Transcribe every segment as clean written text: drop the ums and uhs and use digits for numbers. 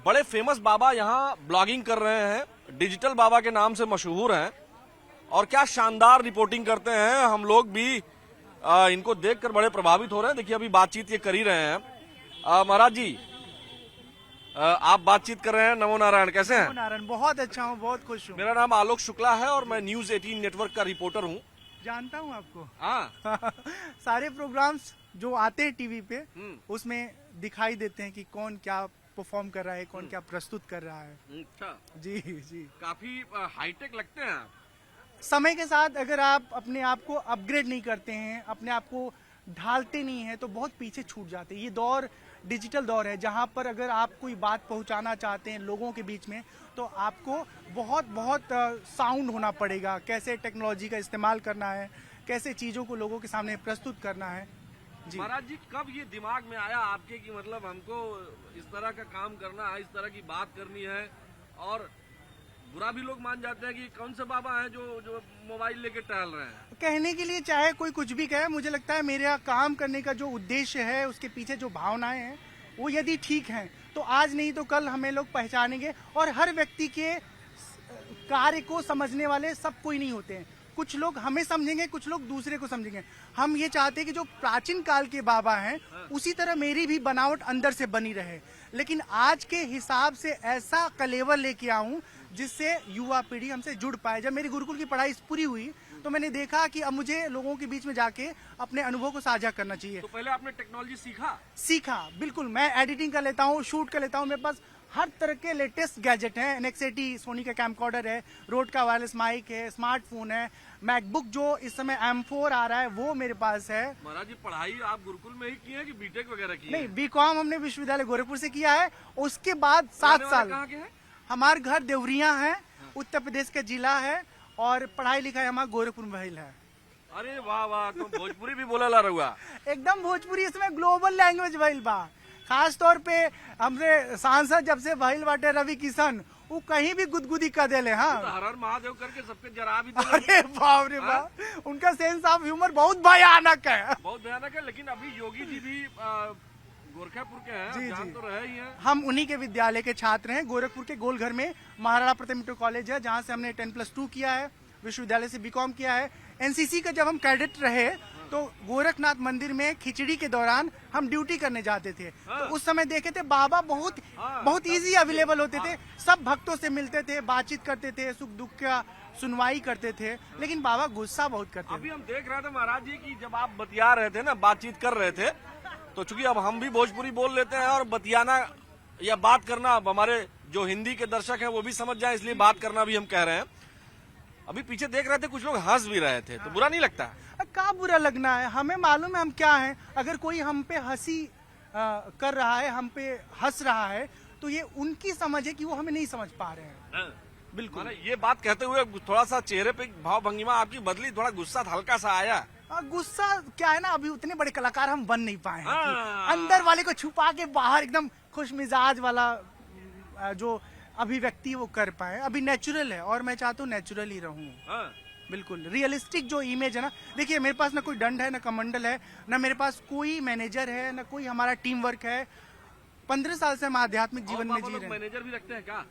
बड़े फेमस बाबा यहाँ ब्लॉगिंग कर रहे हैं, डिजिटल बाबा के नाम से मशहूर हैं और क्या शानदार रिपोर्टिंग करते हैं। हम लोग भी इनको देखकर बड़े प्रभावित हो रहे हैं। देखिए अभी बातचीत ये कर ही रहे हैं। महाराज जी आप बातचीत कर रहे हैं। नमो नारायण, कैसे हैं? नमो नारायण, बहुत अच्छा हूँ, बहुत खुश हूँ। मेरा नाम आलोक शुक्ला है और मैं न्यूज 18 नेटवर्क का रिपोर्टर हूँ। जानता हूँ आपको। हाँ सारे प्रोग्राम्स जो आते हैं टीवी पे उसमें दिखाई देते हैं कि कौन क्या परफॉर्म कर रहा है, कौन क्या प्रस्तुत कर रहा है। अच्छा जी जी, काफी हाईटेक लगते हैं आप। समय के साथ अगर आप अपने आप को अपग्रेड नहीं करते हैं, अपने आप को ढालते नहीं हैं, तो बहुत पीछे छूट जाते हैं। ये दौर डिजिटल दौर है जहां पर अगर आप कोई बात पहुंचाना चाहते हैं लोगों के बीच में तो आपको बहुत बहुत साउंड होना पड़ेगा। कैसे टेक्नोलॉजी का इस्तेमाल करना है, कैसे चीजों को लोगों के सामने प्रस्तुत करना है। जी महाराज जी, कब ये दिमाग में आया आपके कि मतलब हमको इस तरह का काम करना है, इस तरह की बात करनी है? और बुरा भी लोग मान जाते हैं कि कौन से बाबा हैं जो मोबाइल लेके टहल रहे हैं। कहने के लिए चाहे कोई कुछ भी कहे, मुझे लगता है मेरा काम करने का जो उद्देश्य है, उसके पीछे जो भावनाएं हैं वो यदि ठीक हैं तो आज नहीं तो कल हमें लोग पहचानेंगे। और हर व्यक्ति के कार्य को समझने वाले सब कोई नहीं होते हैं। कुछ लोग हमें समझेंगे, कुछ लोग दूसरे को समझेंगे। हम ये चाहते हैं कि जो प्राचीन काल के बाबा हैं उसी तरह मेरी भी बनावट अंदर से बनी रहे, लेकिन आज के हिसाब से ऐसा कलेवर लेके आऊं जिससे युवा पीढ़ी हमसे जुड़ पाए। जब मेरी गुरुकुल की पढ़ाई पूरी हुई तो मैंने देखा कि अब मुझे लोगों के बीच में जाके अपने अनुभव को साझा करना चाहिए। तो पहले आपने टेक्नोलॉजी सीखा? बिल्कुल। मैं एडिटिंग कर लेता हूँ, शूट कर लेता हूँ। मेरे पास हर तरह के लेटेस्ट गैजेट हैं। NX80 सोनी का कैमकॉर्डर है, रोड का वायरलेस माइक है, स्मार्टफोन है, मैकबुक जो इस समय M4 आ रहा है वो मेरे पास है। महाराज जी, पढ़ाई आप गुरुकुल में ही की है कि बीटेक वगैरह की है? नहीं, BCom हमने विश्वविद्यालय गोरखपुर से किया है। उसके बाद 7 साल। कहाँ के हैं? हमारे घर देवरिया है, उत्तर प्रदेश का जिला है, और पढ़ाई लिखाई हमारा गोरखपुर में भइल है। अरे वाह वाह, तुम भोजपुरी भी बोला ला रहुआ। एकदम भोजपुरी इसमें ग्लोबल लैंग्वेज भइल बा। खास तौर पे हमरे सांसद जब से भइल बाटे रवि किशन, वो कहीं भी गुदगुदी कर देले। हाँ, तो हर हर महादेव करके सबके जरा भी अरे बाप रे बाप, उनका सेंस ऑफ ह्यूमर बहुत भयानक है। बहुत भयानक है। लेकिन अभी योगी जी भी गोरखपुर के हैं, जी, जान जी। तो रहे ही हैं। हम उन्हीं के विद्यालय के छात्र हैं। गोरखपुर के गोलघर में महाराणा प्रताप इंटर कॉलेज है जहाँ से हमने 10+2 किया है, विश्वविद्यालय से BCom किया है। NCC का जब हम कैडेट रहे तो गोरखनाथ मंदिर में खिचड़ी के दौरान हम ड्यूटी करने जाते थे। तो उस समय देखे थे बाबा बहुत इजी अवेलेबल होते थे, सब भक्तों से मिलते थे, बातचीत करते थे, सुख दुख का सुनवाई करते थे। लेकिन बाबा गुस्सा बहुत करते थे। अभी हम देख रहे थे महाराज जी की जब आप बतिया रहे थे ना, बातचीत कर रहे थे, तो चूंकि अब हम भी भोजपुरी बोल लेते हैं और बतियाना या बात करना अब हमारे जो हिंदी के दर्शक हैं वो भी समझ जाए, इसलिए बात करना भी हम कह रहे हैं। अभी पीछे देख रहे थे कुछ लोग हंस भी रहे थे, तो बुरा नहीं लगता? क्या बुरा लगना है, हमें मालूम है हम क्या हैं। अगर कोई हम पे हंसी कर रहा है, हम पे हंस रहा है, तो ये उनकी समझ है कि वो हमें नहीं समझ पा रहे हैं। बिल्कुल। ये बात कहते हुए थोड़ा सा चेहरे पे भाव भंगिमा आपकी बदली, थोड़ा गुस्सा हल्का सा आया। गुस्सा क्या है ना, अभी उतने बड़े कलाकार हम बन नहीं पाए हैं कि हाँ। अंदर वाले को छुपा के बाहर एकदम खुश मिजाज वाला जो अभिव्यक्ति वो कर पाए। अभी नेचुरल है और मैं चाहता हूँ नेचुरल ही रहूं। बिल्कुल रियलिस्टिक जो इमेज है ना, देखिए मेरे पास ना कोई दंड है, ना कमंडल है, ना मेरे पास कोई मैनेजर है, ना कोई हमारा टीम वर्क है। 15 साल से हम आध्यात्मिक जीवन में जी रहे हैं। मैनेजर भी रखते हैं क्या?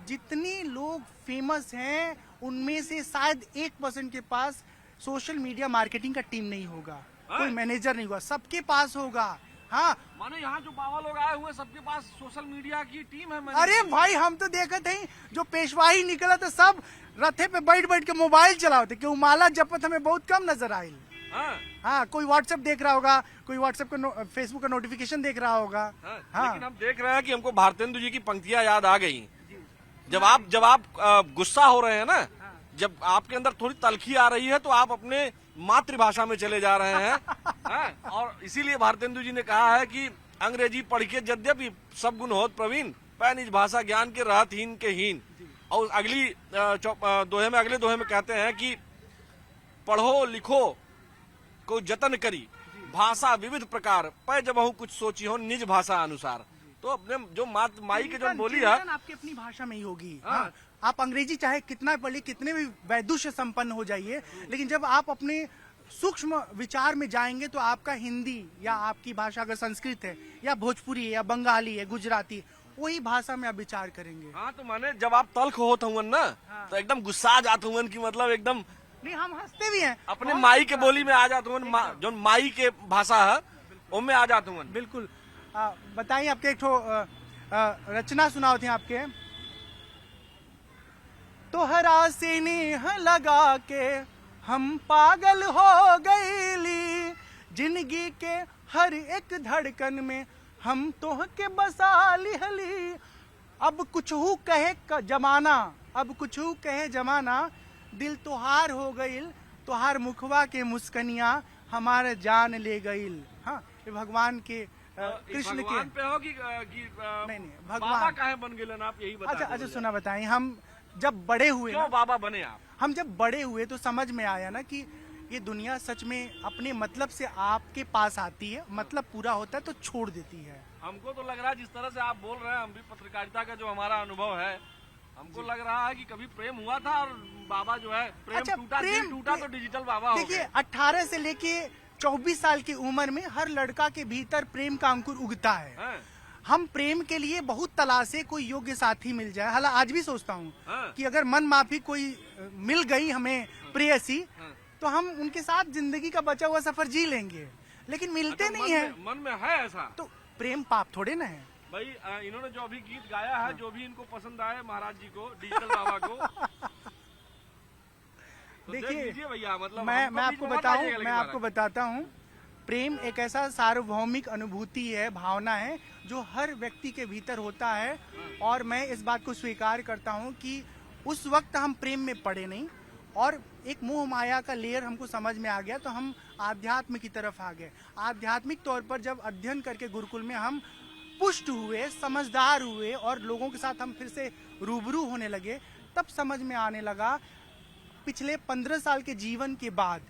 जितने लोग फेमस हैं उनमें से शायद 1% के पास सोशल मीडिया मार्केटिंग का टीम नहीं होगा, कोई मैनेजर नहीं होगा, सबके पास होगा। हाँ, माने यहाँ जो बाबा लोग आए हुए सबके पास सोशल मीडिया की टीम है। अरे भाई, हम तो देखे थे जो पेशवाही निकला तो सब रथे पे बैठ के मोबाइल चलाते, क्यों माला जपत हमें बहुत कम नजर आई। हाँ, कोई व्हाट्सएप देख रहा होगा, कोई व्हाट्सएप का फेसबुक का नोटिफिकेशन देख रहा होगा। हाँ। लेकिन हम देख रहे हैं कि हमको भारतेंदु जी की पंक्तियां याद आ गई। जब आप गुस्सा हो रहे हैं ना, जब आपके अंदर थोड़ी तलखी आ रही है तो आप अपने मातृभाषा में चले जा रहे हैं। और इसीलिए भारतेंदु जी ने कहा है कि अंग्रेजी पढ़ के यद्यपि सब गुण होत प्रवीण, पै निज भाषा ज्ञान के रहत हीन के हीन। और अगली अगले दोहे में कहते हैं कि पढ़ो लिखो को जतन करी, भाषा विविध प्रकार, पै जबहु कुछ सोची हो निज भाषा अनुसार। तो अपने जो माई के जो बोली है आपकी अपनी भाषा में ही होगी। हाँ। आप अंग्रेजी चाहे कितना पढ़िए, कितने भी वैदुष्य संपन्न हो जाइए, लेकिन जब आप अपने सूक्ष्म विचार में जाएंगे तो आपका हिंदी या आपकी भाषा अगर संस्कृत है या भोजपुरी है या बंगाली है, गुजराती, वही भाषा में आप विचार करेंगे। हाँ, तो माने जब आप तल्ख होत हुवन ना, तो एकदम गुस्सा आ जात हुवन की मतलब एकदम नहीं, हम हंसते भी हैं अपने माई के बोली में आ जात हुवन, जो माई के भाषा है उनमें आ जात हुवन। बिल्कुल। बताइए, आपके एक ठो रचना सुनाओ थे आपके। तोहरा से नेह लगा के हम पागल हो गईली, जिंदगी के हर एक धड़कन में हम तोह के बसा लिहली। अब कुछ हु कहे जमाना, अब कुछ हु कहे जमाना, दिल तोहार हो गईल, तोहार मुखवा के मुस्कनिया हमारे जान ले गईल। हाँ, ये भगवान के कृष्ण के भगवान पे हो कि नहीं, बाबा भगवान। काहे बन गए आप, यही बता। अच्छा, सुना, बताइए। हम जब बड़े हुए क्यों ना, बाबा बने आप? हम जब बड़े हुए तो समझ में आया ना कि ये दुनिया सच में अपने मतलब से आपके पास आती है, मतलब पूरा होता है तो छोड़ देती है। हमको तो लग रहा है जिस तरह से आप बोल रहे हैं, हम भी पत्रकारिता का जो हमारा अनुभव है, हमको लग रहा है कि कभी प्रेम हुआ था और बाबा जो है प्रेम अच्छा, टूटा, दिल टूटा तो डिजिटल बाबा हो देखिए, गए। 18 से लेके 24 साल की उम्र में हर लड़का के भीतर प्रेम का अंकुर उगता है। हैं? हम प्रेम के लिए बहुत तलाशे, कोई योग्य साथी मिल जाए। हालांकि आज भी सोचता हूँ हाँ। कि अगर मन माफी कोई मिल गई हमें प्रेयसी, हाँ। तो हम उनके साथ जिंदगी का बचा हुआ सफर जी लेंगे, लेकिन मिलते अच्छा, नहीं है। मन में है ऐसा? तो प्रेम पाप थोड़े ना है भाई, इन्होंने जो अभी गीत गाया है, जो भी इनको पसंद आए महाराज जी को, डिजिटल बाबा को, तो देख देखिए, लीजिए भैया, मतलब मैं हमको बीच आपको में मत बताऊं, आइएगा मैं लेकिन आपको महाराज। बताता हूं, प्रेम एक ऐसा सार्वभौमिक अनुभूति है, भावना है, जो हर व्यक्ति के भीतर होता है। और मैं इस बात को स्वीकार करता हूं कि उस वक्त हम प्रेम में पड़े नहीं, और एक मोह माया का लेयर हमको समझ में आ गया, तो हम आध्यात्म की तरफ आ गए। आध्यात्मिक तौर पर जब अध्ययन करके गुरुकुल में हम पुष्ट हुए, समझदार हुए, और लोगों के साथ हम फिर से रूबरू होने लगे, तब समझ में आने लगा पिछले 15 साल के जीवन के बाद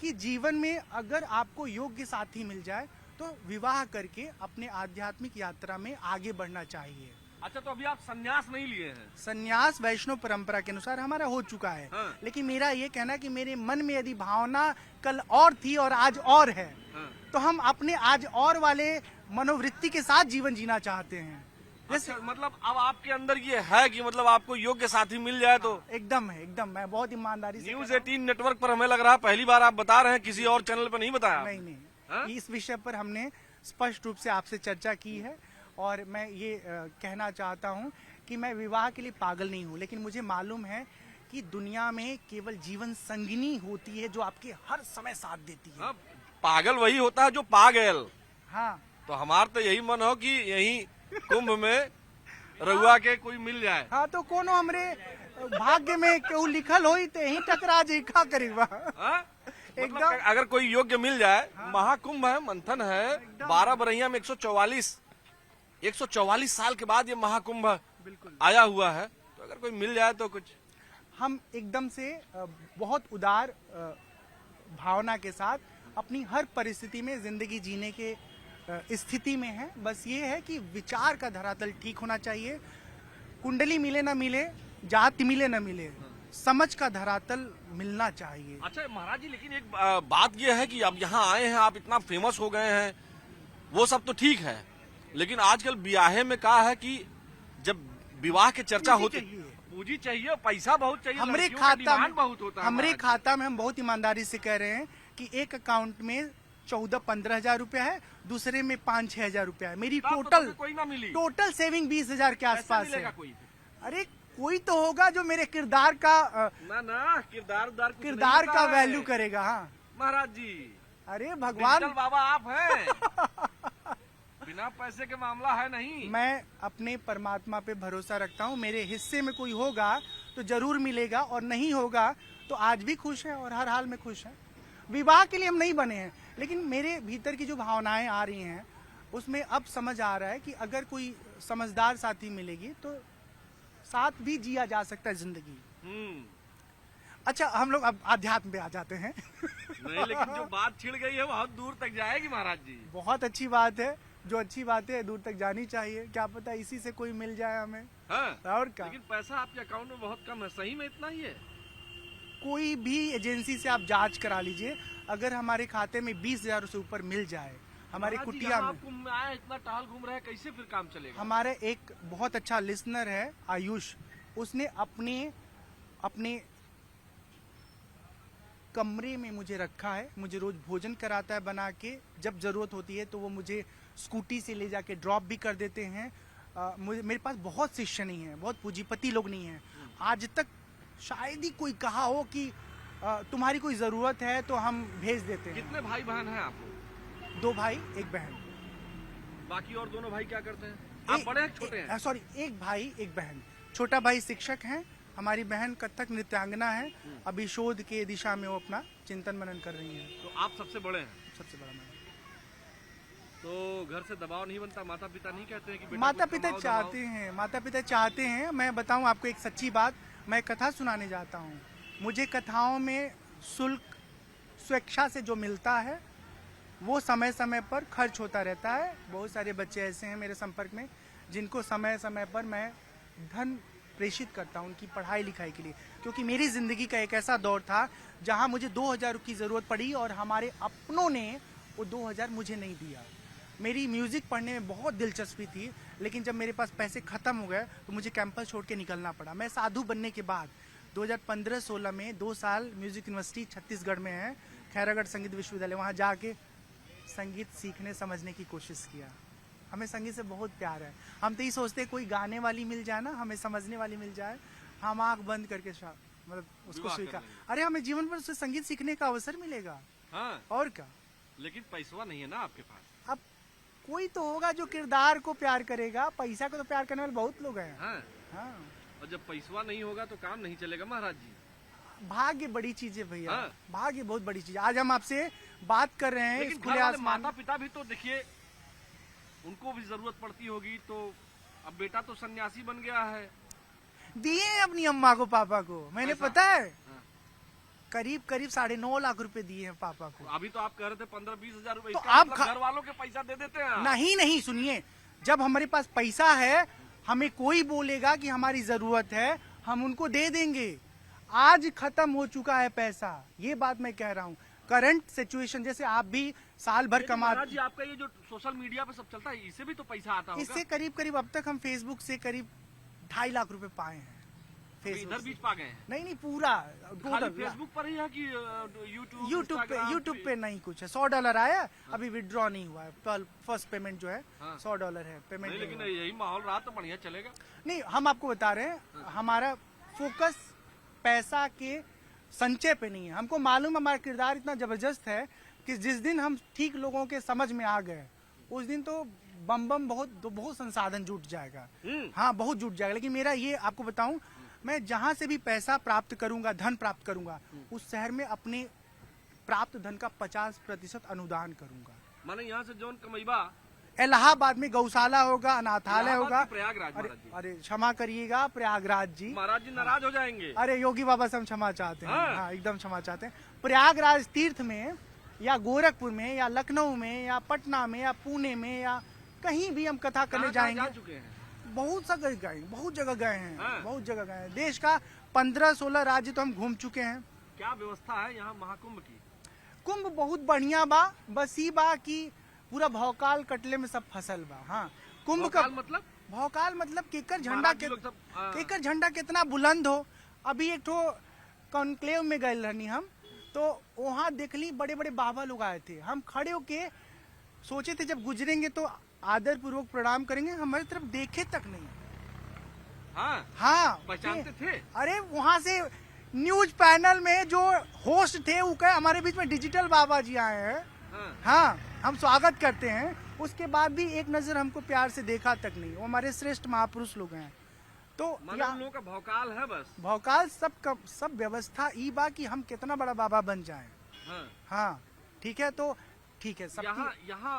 कि जीवन में अगर आपको योग्य साथी मिल जाए तो विवाह करके अपने आध्यात्मिक यात्रा में आगे बढ़ना चाहिए। अच्छा, तो अभी आप संन्यास नहीं लिए हैं? संन्यास वैष्णव परंपरा के अनुसार हमारा हो चुका है। हाँ। लेकिन मेरा ये कहना कि मेरे मन में यदि भावना कल और थी और आज और है, हाँ। तो हम अपने आज और वाले मनोवृत्ति के साथ जीवन जीना चाहते हैं। अच्छा, मतलब अब आपके अंदर ये है कि मतलब आपको योग्य साथी मिल जाए तो? एकदम है, एकदम। मैं बहुत ईमानदारी से न्यूज कह रहा 18 नेटवर्क पर हमें लग रहा है पहली बार आप बता रहे हैं, किसी और चैनल पर नहीं बताया? हूं। नहीं, हाँ? इस विषय पर हमने स्पष्ट रूप से आपसे चर्चा की है, और मैं ये कहना चाहता हूं कि मैं विवाह के लिए पागल नहीं हूं, लेकिन मुझे मालूम है कि दुनिया में केवल जीवन संगिनी होती है जो आपके हर समय साथ देती है। हाँ, पागल वही होता है जो पागल। हाँ, तो हमारा तो यही मन हो कि यही कुंभ में रघुआ के कोई मिल जाए। हाँ, तो कोनो हमरे भाग्य में केहू लिखल होई ते ही टकरा जी का करीबा। हाँ? मतलब एकदम। अगर कोई योग्य मिल जाए, महाकुंभ है, मंथन है, 12 बरहिया में 144 साल के बाद ये महाकुंभ बिल्कुल आया हुआ है, तो अगर कोई मिल जाए तो कुछ। हम एकदम से बहुत उदार भावना के साथ अपनी हर परिस्थिति में जिंदगी जीने के स्थिति में है। बस ये है कि विचार का धरातल ठीक होना चाहिए। कुंडली मिले ना मिले, जाति मिले ना मिले, समझ का धरातल मिलना चाहिए। अच्छा महाराज जी, लेकिन एक बात यह है कि अब यहाँ आए हैं, आप इतना फेमस हो गए हैं, वो सब तो ठीक है, लेकिन आजकल ब्याहे में कहा है कि जब विवाह की चर्चा होती है, पूंजी चाहिए, पैसा बहुत चाहिए, हमरे लड़कियों का खाता डिमांड में बहुत होता है। हमरे महाराज जी। खाता में हम बहुत ईमानदारी से कह रहे हैं कि एक अकाउंट में 14-15 हजार रुपया है, दूसरे में 5-6 हजार रुपया है। मेरी तब तो टोटल तुम्हें कोई ना मिली। टोटल सेविंग 20 हजार के कैसे आसपास मिलेगा है। कोई? अरे कोई तो होगा जो मेरे किरदार का ना किरदार कुछ नहीं किरदार होता का है। वैल्यू करेगा। हाँ, महाराज जी, अरे भगवान, डिजिटल बाबा आप हैं। बिना पैसे के मामला है नहीं। मैं अपने परमात्मा पे भरोसा रखता हूँ। मेरे हिस्से में कोई होगा तो जरूर मिलेगा, और नहीं होगा तो आज भी खुश है और हर हाल में खुश है। विवाह के लिए हम नहीं बने हैं, लेकिन मेरे भीतर की जो भावनाएं आ रही हैं उसमें अब समझ आ रहा है कि अगर कोई समझदार साथी मिलेगी तो साथ भी जिया जा सकता है जिंदगी। अच्छा, हम लोग अब आध्यात्म पे आ जाते हैं। नहीं, लेकिन जो बात छिड़ गई है बहुत दूर तक जाएगी महाराज जी। बहुत अच्छी बात है, जो अच्छी बात है दूर तक जानी चाहिए। क्या पता इसी से कोई मिल जाए हमें। हाँ? और क्या, लेकिन पैसा आपके अकाउंट में बहुत कम है, सही में इतना ही है? कोई भी एजेंसी से आप जांच करा लीजिए, अगर हमारे खाते में 20 हजार से ऊपर मिल जाए हमारे महाराज जी, कुटिया यहाँ में। आप कुंभ में आए, इतना टहल घूम रहे हैं, कैसे फिर काम चलेगा? हमारे एक बहुत अच्छा लिसनर है आयुष, उसने अपने कमरे में मुझे रखा है, मुझे रोज भोजन कराता है बना के, जब जरूरत होती है तो वो मुझे स्कूटी से ले जाके ड्रॉप भी कर देते हैं। मुझे मेरे पास बहुत शिष्य नहीं है, बहुत पूंजीपति लोग नहीं है। आज तक शायद ही कोई कहा हो कि तुम्हारी कोई जरूरत है तो हम भेज देते हैं। कितने भाई बहन हैं आप? 2 भाई 1 बहन। बाकी और दोनों भाई क्या करते हैं? आप बड़े हैं छोटे हैं? सॉरी, 1 भाई 1 बहन। छोटा भाई शिक्षक हैं, हमारी बहन कथक नृत्यांगना है। अभी शोध के दिशा में वो अपना चिंतन मनन कर रही है। तो आप सबसे बड़े हैं? सबसे बड़ा मैं। तो घर से दबाव नहीं बनता? माता पिता नहीं कहते हैं कि बेटा माता कुछ पिता कमाओ, चाहते हैं, माता पिता चाहते हैं। मैं बताऊं आपको एक सच्ची बात, मैं कथा सुनाने जाता हूं, मुझे कथाओं में शुल्क स्वेच्छा से जो मिलता है वो समय समय पर खर्च होता रहता है। बहुत सारे बच्चे ऐसे हैं मेरे संपर्क में जिनको समय समय पर मैं धन प्रेषित करता हूं उनकी पढ़ाई लिखाई के लिए, क्योंकि मेरी जिंदगी का एक ऐसा दौर था जहां मुझे 2000 की जरूरत पड़ी और हमारे अपनों ने वो 2000 मुझे नहीं दिया। मेरी म्यूजिक पढ़ने में बहुत दिलचस्पी थी, लेकिन जब मेरे पास पैसे खत्म हो गए तो मुझे कैंपस छोड़ के निकलना पड़ा। मैं साधु बनने के बाद 2015-16 में 2 साल म्यूजिक यूनिवर्सिटी छत्तीसगढ़ में है, खैरागढ़ संगीत विश्वविद्यालय, वहाँ जाके संगीत सीखने समझने की कोशिश किया। हमें संगीत से बहुत प्यार है। हम तो ये सोचते कोई गाने वाली मिल जाए ना, हमें समझने वाली मिल जाए, हम आंख बंद करके मतलब उसको विवाह स्वीकार। कर लेंगे। अरे हमें जीवन भर उससे संगीत सीखने का अवसर मिलेगा हाँ, और क्या। लेकिन पैसा नहीं है ना आपके पास। अब कोई तो होगा जो किरदार को प्यार करेगा, पैसा को तो प्यार करने वाले बहुत लोग हैं। हाँ, हाँ, और जब पैसा नहीं होगा तो काम नहीं चलेगा महाराज जी। भाग्य बड़ी चीज है भैया। हाँ। भाग्य बहुत बड़ी चीज है। आज हम आपसे बात कर रहे हैं लेकिन खुले घर वाले आसमान। माता पिता भी तो देखिए, उनको भी जरूरत पड़ती होगी। तो अब बेटा तो सन्यासी बन गया है। दिए हैं अपनी अम्मा को पापा को, मैंने पैसा? पता है हाँ। करीब 9.5 लाख रुपए दिए हैं पापा को। अभी तो आप कह रहे थे 15-20 हजार रुपए। तो इसका आप मतलब घर वालों के पैसा दे देते हैं आप? नहीं, सुनिए, जब हमारे पास पैसा है, हमें कोई बोलेगा कि हमारी जरूरत है, हम उनको दे देंगे। आज खत्म हो चुका है पैसा, ये बात मैं कह रहा हूँ। करंट सिचुएशन, जैसे आप भी साल भर लेकिन कमा, महाराज जी, आपका ये जो सोशल मीडिया पे सब चलता है, इससे भी तो पैसा आता होगा। इससे करीब अब तक हम फेसबुक से करीब 2.5 लाख रुपए पाए हैं। अभी फेसबुक इधर से। बीच पा गए हैं? नहीं पूरा खाली टोटल। फेसबुक पर ही है कि यूट्यूब पे नहीं कुछ है। $100 आया, अभी विड्रॉ नहीं हुआ है। फर्स्ट पेमेंट जो है हाँ। $100 है पेमेंट। नहीं, लेकिन यही माहौल रहा तो बढ़िया चलेगा। नहीं, हम आपको बता रहे हैं, हमारा फोकस पैसा के संचय पे नहीं है। हमको मालूम हमारा किरदार इतना जबरदस्त है कि जिस दिन हम ठीक लोगों के समझ में आ गए, उस दिन तो बम बहुत संसाधन जुट जाएगा। हाँ, बहुत जुट जाएगा। लेकिन मेरा ये आपको बताऊं, मैं जहां से भी पैसा प्राप्त करूंगा, धन प्राप्त करूंगा, उस शहर में अपने प्राप्त धन का 50% अनुदान करूंगा। माने यहाँ से जौन कमैबा इलाहाबाद में गौशाला होगा, अनाथालय इलाहाबाद होगा। की प्रयागराज अरे महाराज जी। अरे क्षमा करिएगा प्रयागराज जी, महाराज जी नाराज हो जाएंगे। अरे योगी बाबा से हम क्षमा चाहते हैं। हाँ। हाँ, एकदम क्षमा चाहते हैं। प्रयागराज तीर्थ में या गोरखपुर में या लखनऊ में या पटना में या पुणे में या कहीं भी हम कथा करने कहाँ-कहाँ जा जाएंगे। चुके हैं? बहुत जगह गए, बहुत जगह गए हैं। हाँ। बहुत जगह गए हैं। देश का 15-16 राज्य तो हम घूम चुके हैं। क्या व्यवस्था है यहाँ महाकुंभ की? कुंभ बहुत बढ़िया बा, बस ही बा कि पूरा भौकाल कटले में सब फसल बा। हाँ, कुंभ का भोकाल मतलब? भौकाल मतलब केकर झंडा महाराज जी लोग सब, हाँ। केकर झंडा कितना बुलंद हो। अभी एक ठो कॉन्क्लेव में गए रहनी हम, तो वहाँ देखली बड़े बड़े बाबा लोग आए थे। हम खड़े होके सोचे थे जब गुजरेंगे तो आदर पूर्वक प्रणाम करेंगे, हमारी तरफ देखे तक नहीं। हाँ, हाँ, पहचानते थे? अरे वहाँ से न्यूज पैनल में जो होस्ट थे वो कहे हमारे बीच में डिजिटल बाबा जी आए हैं। हाँ। हाँ, हम स्वागत करते हैं। उसके बाद भी एक नजर हमको प्यार से देखा तक नहीं। वो हमारे श्रेष्ठ महापुरुष लोग हैं। तो माने उन लोगों का भौकाल है बस। भौकाल सब व्यवस्था ई बा कि हम कितना बड़ा बाबा बन जाएं। हाँ। हाँ, ठीक है, तो ठीक है। यहाँ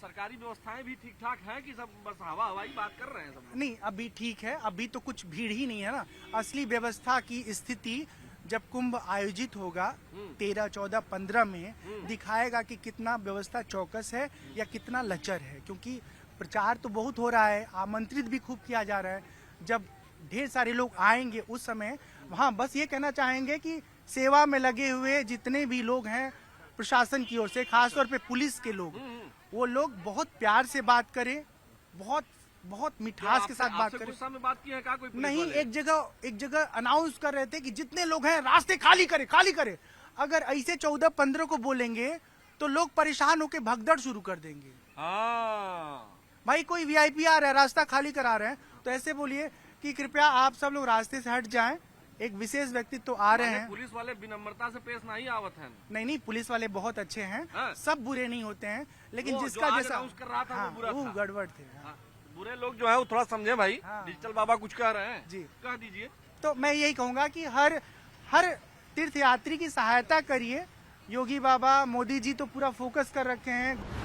सरकारी व्यवस्थाएं भी ठीक ठाक है कि सब बस हवाई बात कर रहे हैं सब लोग? नहीं, अभी ठीक है। अभी तो कुछ भीड़ ही नहीं है ना। असली व्यवस्था की स्थिति जब कुंभ आयोजित होगा 13, 14, 15 में दिखाएगा कि कितना व्यवस्था चौकस है या कितना लचर है। क्योंकि प्रचार तो बहुत हो रहा है, आमंत्रित भी खूब किया जा रहा है। जब ढेर सारे लोग आएंगे उस समय वहाँ बस ये कहना चाहेंगे कि सेवा में लगे हुए जितने भी लोग हैं, प्रशासन की ओर से, खासतौर पे पुलिस के लोग, वो लोग बहुत प्यार से बात करें, बहुत बहुत मिठास के साथ बात आपसे करें। गुस्सा में बात की है क्या कोई पुलिस नहीं, वाले? एक जगह अनाउंस कर रहे थे कि जितने लोग हैं रास्ते खाली करे, खाली करे। अगर ऐसे 14-15 को बोलेंगे तो लोग परेशान होकर भगदड़ शुरू कर देंगे। हाँ, भाई कोई वीआईपी आ रहा है, रास्ता खाली करा रहे हैं, तो ऐसे बोलिए कि कृपया आप सब लोग रास्ते से हट जाएं, एक विशेष व्यक्ति तो आ रहे हैं। पुलिस वाले विनम्रता से पेश नहीं आवत हैं। नहीं, पुलिस वाले बहुत अच्छे हैं, हाँ। सब बुरे नहीं होते हैं, लेकिन वो जिसका जो आज जैसा announce कर रहा था, वो बुरा वो था। गड़बड़ थे। हाँ। हाँ, बुरे लोग जो है वो थोड़ा समझे भाई। हाँ। डिजिटल बाबा कुछ कह रहे हैं जी। कह दीजिए। तो मैं यही कहूंगा कि हर तीर्थयात्री की सहायता करिए। योगी बाबा, मोदी जी तो पूरा फोकस कर रखे हैं।